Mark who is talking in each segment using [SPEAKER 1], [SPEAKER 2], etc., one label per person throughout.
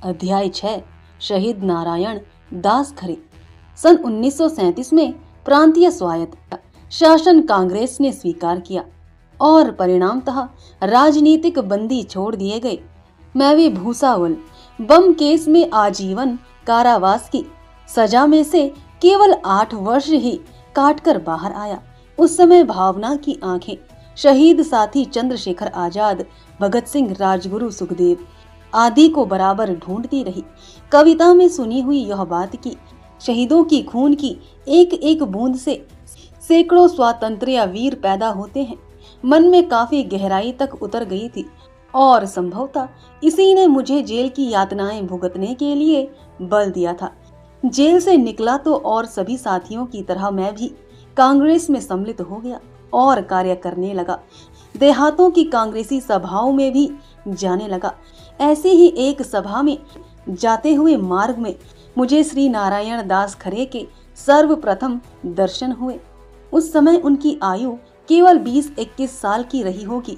[SPEAKER 1] अध्याय 6 शहीद नारायण दास खरे। सन 1937 में प्रांतीय स्वायत्त शासन कांग्रेस ने स्वीकार किया और परिणामतः राजनीतिक बंदी छोड़ दिए गए। मैं भी भूसावल बम केस में आजीवन कारावास की सजा में से केवल 8 वर्ष ही काटकर बाहर आया। उस समय भावना की आंखें शहीद साथी चंद्रशेखर आजाद, भगत सिंह, राजगुरु, सुखदेव आदि को बराबर ढूंढती रही। कविता में सुनी हुई यह बात की शहीदों की खून की एक एक बूंद से सैकड़ों स्वातंत्र्य वीर पैदा होते हैं, मन में काफी गहराई तक उतर गई थी और संभवतः इसी ने मुझे जेल की यातनाएं भुगतने के लिए बल दिया था। जेल से निकला तो और सभी साथियों की तरह मैं भी कांग्रेस में सम्मिलित हो गया और कार्य करने लगा। देहातों की कांग्रेसी सभाओं में भी जाने लगा। ऐसी ही एक सभा में जाते हुए मार्ग में मुझे श्री नारायण दास खरे के सर्वप्रथम दर्शन हुए। उस समय उनकी आयु केवल 20-21 साल की रही होगी।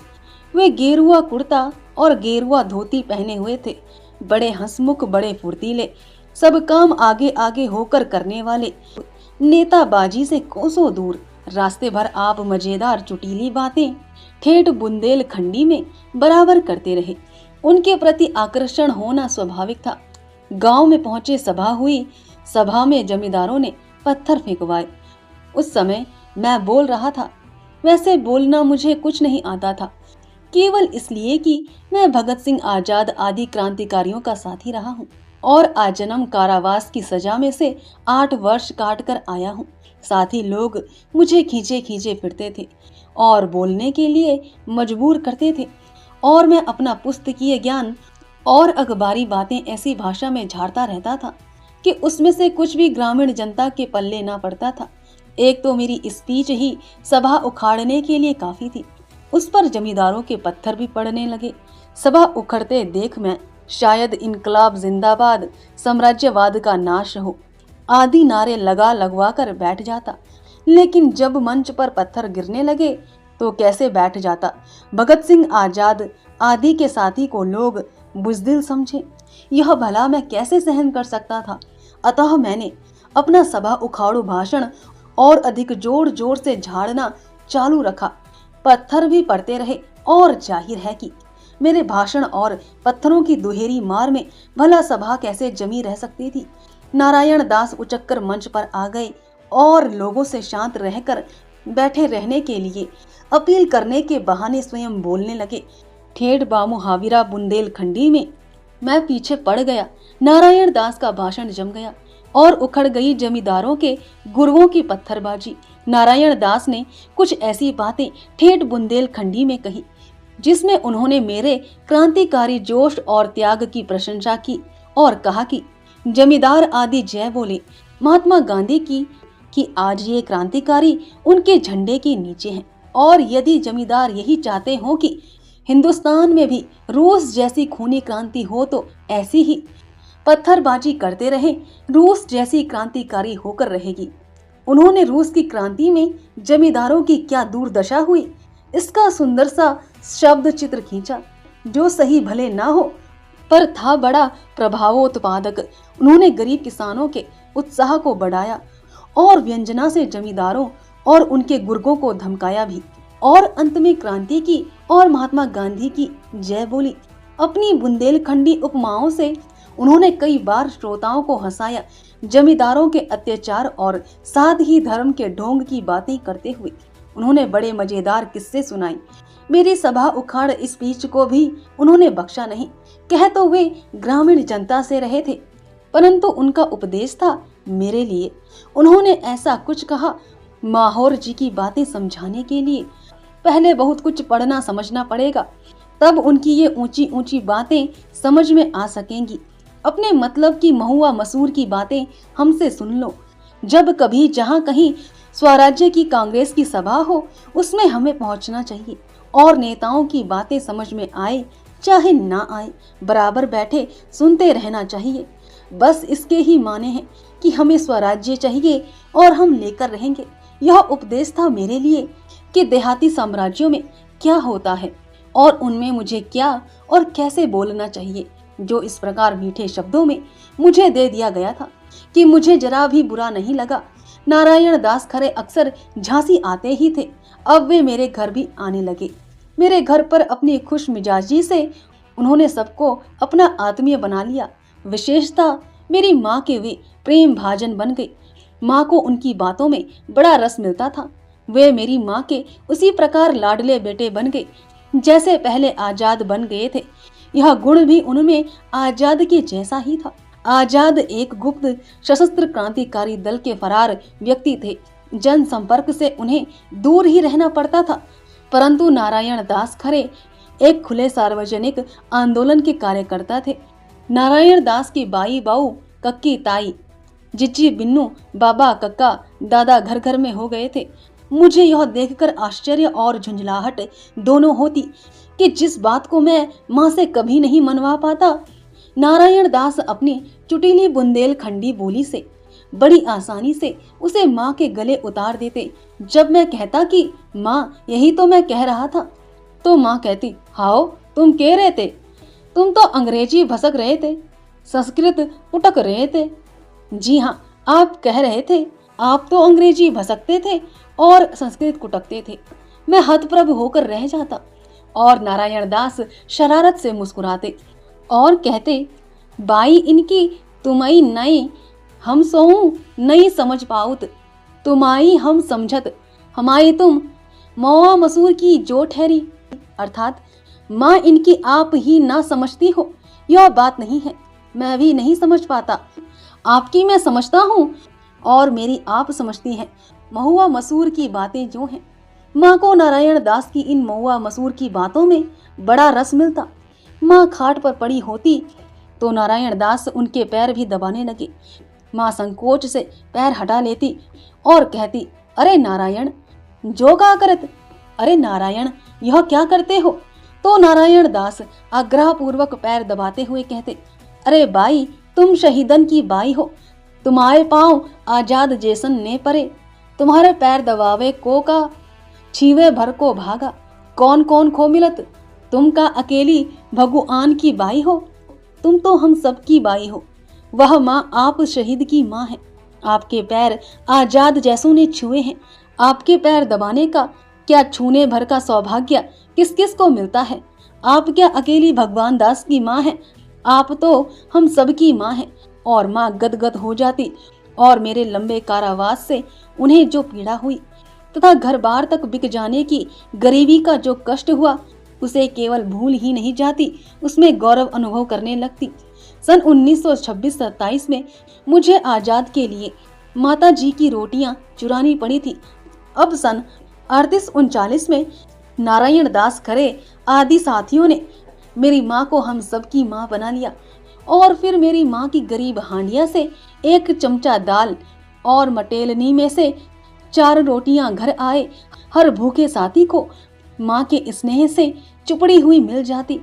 [SPEAKER 1] वे गेरुआ कुर्ता और गेरुआ धोती पहने हुए थे। बड़े हंसमुख, बड़े फुर्तीले, सब काम आगे आगे होकर करने वाले, नेताबाजी से कोसों दूर। रास्ते भर आप मजेदार चुटीली बातें ठेठ बुंदेलखंडी में बराबर करते रहे। उनके प्रति आकर्षण होना स्वाभाविक था। गांव में पहुंचे, सभा हुई। सभा में जमींदारों ने पत्थर फेंकवाए। उस समय मैं बोल रहा था। वैसे बोलना मुझे कुछ नहीं आता था, केवल इसलिए कि मैं भगत सिंह, आजाद आदि क्रांतिकारियों का साथी रहा हूँ और आजन्म कारावास की सजा में से 8 वर्ष काट कर आया हूँ। साथी लोग मुझे खींचे खींचे फिरते थे और बोलने के लिए मजबूर करते थे और मैं अपना पुस्तकीय ज्ञान और अखबारी बातें ऐसी भाषा में झाड़ता रहता था कि उसमें से कुछ भी ग्रामीण जनता के पल्ले ना पड़ता था। एक तो मेरी स्पीच ही सभा उखाड़ने के लिए काफी थी, उस पर जमींदारों के पत्थर भी पड़ने लगे। सभा उखड़ते देख मैं शायद इनकलाब जिंदाबाद, साम्राज्यवाद का नाश हो आदि नारे लगवा कर बैठ जाता, लेकिन जब मंच पर पत्थर गिरने लगे तो कैसे बैठ जाता। भगत सिंह, आजाद आदि के साथी को लोग बुज़दिल समझे, यह भला मैं कैसे सहन कर सकता था। अतः मैंने अपना सभा उखाड़ू भाषण और अधिक जोर जोर से झाड़ना चालू रखा। पत्थर भी पड़ते रहे और जाहिर है कि मेरे भाषण और पत्थरों की दुहेरी मार में भला सभा कैसे जमी रह सकती थी। नारायण दास उचक्कर मंच पर आ गए और लोगों से शांत रहकर बैठे रहने के लिए अपील करने के बहाने स्वयं बोलने लगे। ठेठ बामुहाविरा बुंदेलखंडी में मैं पीछे पड़ गया। नारायण दास का भाषण जम गया और उखड़ गई जमींदारों के गुरुओं की पत्थरबाजी। नारायण दास ने कुछ ऐसी बातें ठेठ बुंदेलखंडी में कही जिसमें उन्होंने मेरे क्रांतिकारी जोश और त्याग की प्रशंसा की और कहा कि जमींदार आदि जय बोले महात्मा गांधी की कि आज ये क्रांतिकारी उनके झंडे के नीचे हैं और यदि जमींदार यही चाहते हो कि हिंदुस्तान में भी रूस जैसी खूनी क्रांति हो तो ऐसी ही पत्थरबाजी करते रहे, रूस जैसी क्रांतिकारी होकर रहेगी। उन्होंने रूस की क्रांति में जमींदारों की क्या दुर्दशा हुई इसका सुंदर सा शब्द चित्र खींचा, जो सही भले ना हो पर था बड़ा प्रभावोत्पादक। उन्होंने गरीब किसानों के उत्साह को बढ़ाया और व्यंजना से जमींदारों और उनके गुर्गों को धमकाया भी और अंत में क्रांति की और महात्मा गांधी की जय बोली। अपनी बुंदेलखंडी उपमाओं से उन्होंने कई बार श्रोताओं को हंसाया। जमींदारों के अत्याचार और साथ ही धर्म के ढोंग की बातें करते हुए उन्होंने बड़े मजेदार किस्से सुनाई। मेरी सभा उखाड़ स्पीच को भी उन्होंने बख्शा नहीं। कह तो वे ग्रामीण जनता से रहे थे, परंतु उनका उपदेश था मेरे लिए। उन्होंने ऐसा कुछ कहा, माहौर जी की बातें समझाने के लिए पहले बहुत कुछ पढ़ना समझना पड़ेगा, तब उनकी ये ऊंची ऊंची बातें समझ में आ सकेंगी। अपने मतलब की महुआ मसूर की बातें हमसे सुन लो। जब कभी जहाँ कहीं स्वराज्य की कांग्रेस की सभा हो उसमें हमें पहुंचना चाहिए और नेताओं की बातें समझ में आए चाहे ना आए, बराबर बैठे सुनते रहना चाहिए। बस इसके ही माने हैं कि हमें स्वराज्य चाहिए और हम लेकर रहेंगे। यह उपदेश था मेरे लिए कि देहाती साम्राज्यों में क्या होता है और उनमें मुझे क्या और कैसे बोलना चाहिए। जो इस प्रकार मीठे शब्दों में मुझे दे दिया गया था कि मुझे जरा भी बुरा नहीं लगा। नारायण दास खरे अक्सर झांसी आते ही थे। अब वे मेरे घर भी आने लगे। मेरे घर पर अपनी खुश मिजाजी से उन्होंने सबको अपना आत्मीय बना लिया। विशेषता मेरी माँ के वे प्रेम भाजन बन गए। माँ को उनकी बातों में बड़ा रस मिलता था। वे मेरी माँ के उसी प्रकार लाडले बेटे बन गए जैसे पहले आजाद बन गए थे। यह गुण भी उनमें आजाद के जैसा ही था। आजाद एक गुप्त सशस्त्र क्रांतिकारी दल के फरार व्यक्ति थे। जन संपर्क से उन्हें दूर ही रहना पड़ता था, परंतु नारायण दास खरे एक खुले सार्वजनिक आंदोलन के कार्यकर्ता थे। नारायण दास की बाई बाऊ, कक्की ताई, जिज्जी बिन्नू, बाबा कक्का, दादा घर घर में हो गए थे। मुझे यह देखकर आश्चर्य और झुंझलाहट दोनों होती कि जिस बात को मैं माँ से कभी नहीं मनवा पाता, नारायण दास अपनी चुटीली बुंदेलखंडी बोली से बड़ी आसानी से उसे माँ के गले उतार देते। जब मैं कहता कि माँ यही तो मैं कह रहा था, तो माँ कहती, हाओ तुम कह रहे थे, तुम तो अंग्रेजी भसक रहे थे, संस्कृत उटक रहे थे। जी हाँ, आप कह रहे थे, आप तो अंग्रेजी भसकते थे और संस्कृत कुटकते थे। मैं हतप्रभ होकर रह जाता और नारायण दास शरारत से मुस्कुराते और कहते, बाई इनकी तुमई नई हम सोहू नहीं समझ पाउत, तुमाई हम समझत हमारी तुम मौआ मसूर की जो ठहरी। अर्थात माँ इनकी आप ही ना समझती हो, यह बात नहीं है। मैं भी नहीं समझ पाता, आपकी मैं समझता हूँ और मेरी आप समझती हैं। महुआ मसूर की बातें जो हैं। माँ को नारायण दास की इन महुआ मसूर की बातों में बड़ा रस मिलता। माँ खाट पर पड़ी होती तो नारायण दास उनके पैर भी दबाने लगे। माँ संकोच से पैर हटा लेती और कहती, अरे नारायण जो का करत, अरे नारायण यह क्या करते हो। तो नारायण दास आग्रह पूर्वक पैर दबाते हुए कहते, अरे बाई तुम शहीदन की बाई हो, तुम्हारे पाँव आजाद जैसन ने परे, तुम्हारे पैर दबावे को का छीवे भर को भागा, कौन कौन खो मिलत, तुम का अकेली भगुआन की बाई हो, तुम तो हम सब की बाई हो। वह माँ आप शहीद की माँ है। आपके पैर आजाद जैसों ने छुए हैं। आपके पैर दबाने का क्या छूने भर का सौभाग्य किस किस को मिलता है। आप क्या अकेली भगवान दास की माँ है, आप तो हम सब की माँ है। और माँ गदगद हो जाती और मेरे लंबे कारावास से उन्हें जो पीड़ा हुई तथा घर बार तक बिक जाने की गरीबी का जो कष्ट हुआ, उसे केवल भूल ही नहीं जाती, उसमें गौरव अनुभव करने लगती। सन 1926-27 में मुझे आजाद के लिए माता जी की रोटियां चुरानी पड़ी थी। अब सन 38-39 में नारायण दास खरे आदि साथियों ने मेरी माँ को हम सब की माँ बना लिया और फिर मेरी माँ की गरीब हांडिया से एक चमचा दाल और मटेलनी में से 4 रोटियां घर आए। हर भूखे साथी को माँ के स्नेह से चुपड़ी हुई मिल जाती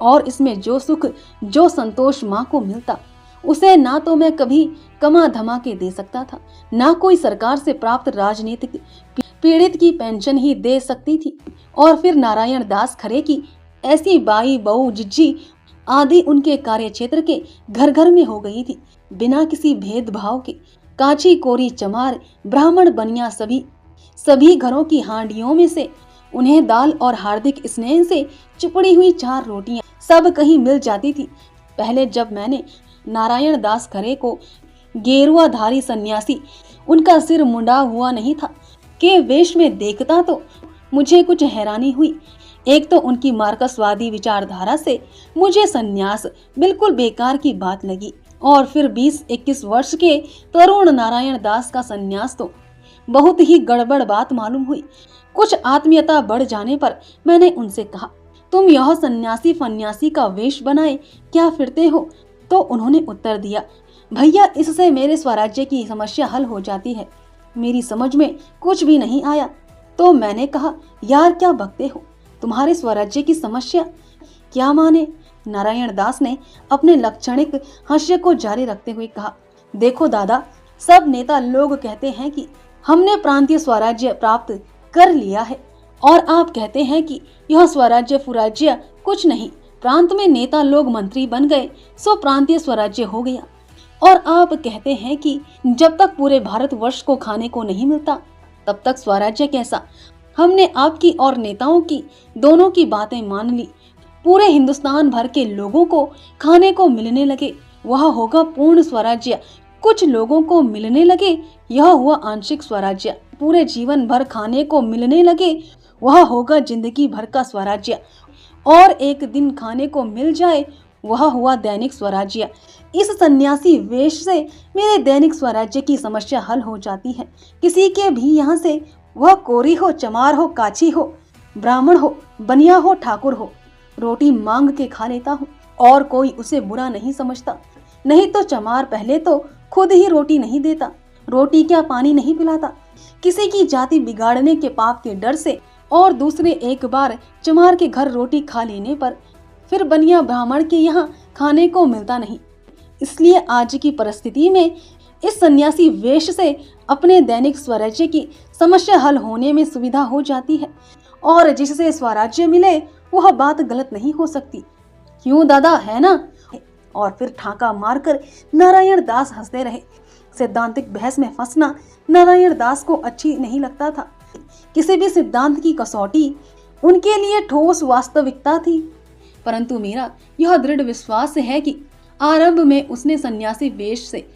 [SPEAKER 1] और इसमें जो सुख जो संतोष माँ को मिलता, उसे ना तो मैं कभी कमा धमा के दे सकता था, ना कोई सरकार से प्राप्त राजनीतिक पीड़ित की पेंशन ही दे सकती थी। और फिर नारायण दास खरे की ऐसी बाई बहू जिज्जी आदि उनके कार्य क्षेत्र के घर घर में हो गई थी, बिना किसी भेदभाव के। काची कोरी चमार ब्राह्मण बनिया सभी घरों की हांडियों में से उन्हें दाल और हार्दिक स्नेह से चुपड़ी हुई 4 रोटियां सब कहीं मिल जाती थी। पहले जब मैंने नारायण दास खरे को गेरुआधारी सन्यासी, उनका सिर मुंडा हुआ नहीं था, के वेश में देखता तो मुझे कुछ हैरानी हुई। एक तो उनकी मार्क्सवादी विचारधारा से मुझे सन्यास बिल्कुल बेकार की बात लगी और फिर 20-21 वर्ष के तरुण नारायण दास का सन्यास तो बहुत ही गड़बड़ बात मालूम हुई। कुछ आत्मीयता बढ़ जाने पर मैंने उनसे कहा, तुम यह सन्यासी फन्यासी का वेश बनाए क्या फिरते हो। तो उन्होंने उत्तर दिया, भैया इससे मेरे स्वराज्य की समस्या हल हो जाती है। मेरी समझ में कुछ भी नहीं आया। तो मैंने कहा, यार क्या बकते हो, तुम्हारे स्वराज्य की समस्या क्या माने। नारायण दास ने अपने लाक्षणिक हास्य को जारी रखते हुए कहा, देखो दादा, सब नेता लोग कहते हैं कि हमने प्रांतीय स्वराज्य प्राप्त कर लिया है और आप कहते हैं कि यह स्वराज्य फुराज्य कुछ नहीं, प्रांत में नेता लोग मंत्री बन गए सो प्रांतीय स्वराज्य हो गया। और आप कहते हैं कि जब तक पूरे भारतवर्ष को खाने को नहीं मिलता तब तक स्वराज्य कैसा। हमने आपकी और नेताओं की दोनों की बातें मान ली। पूरे हिंदुस्तान भर के लोगों को खाने को मिलने लगे, वह होगा पूर्ण स्वराज्य। कुछ लोगों को मिलने लगे, यह हुआ आंशिक स्वराज्य। पूरे जीवन भर खाने को मिलने लगे, वह होगा जिंदगी भर का स्वराज्य। और एक दिन खाने को मिल जाए, वह हुआ दैनिक स्वराज्य। इस सन्यासी वेश से मेरे दैनिक स्वराज्य की समस्या हल हो जाती है। किसी के भी यहाँ से, वह कोरी हो, चमार हो, काछी हो, ब्राह्मण हो, बनिया हो, ठाकुर हो, रोटी मांग के खा लेता हूँ और कोई उसे बुरा नहीं समझता। नहीं तो चमार पहले तो खुद ही रोटी नहीं देता, रोटी क्या पानी नहीं पिलाता, किसी की जाति बिगाड़ने के पाप के डर से। और दूसरे एक बार चमार के घर रोटी खा लेने पर फिर बनिया ब्राह्मण के यहाँ खाने को मिलता नहीं। इसलिए आज की परिस्थिति में इस सन्यासी वेश से अपने दैनिक स्वराज्य की समस्या हल होने में सुविधा हो जाती है। और जिससे स्वराज्य मिले वह बात गलत नहीं हो सकती। क्यों दादा, है ना? और फिर ठाका मारकर नारायण दास हंसते रहे। सिद्धांतिक बहस में फंसना नारायण दास को अच्छी नहीं लगता था। किसी भी सिद्धांत की कसौटी उनके लिए ठोस वास्तविकता थी। परंतु मेरा यह दृढ़ विश्वास है कि आरंभ में उसने सन्यासी वेश से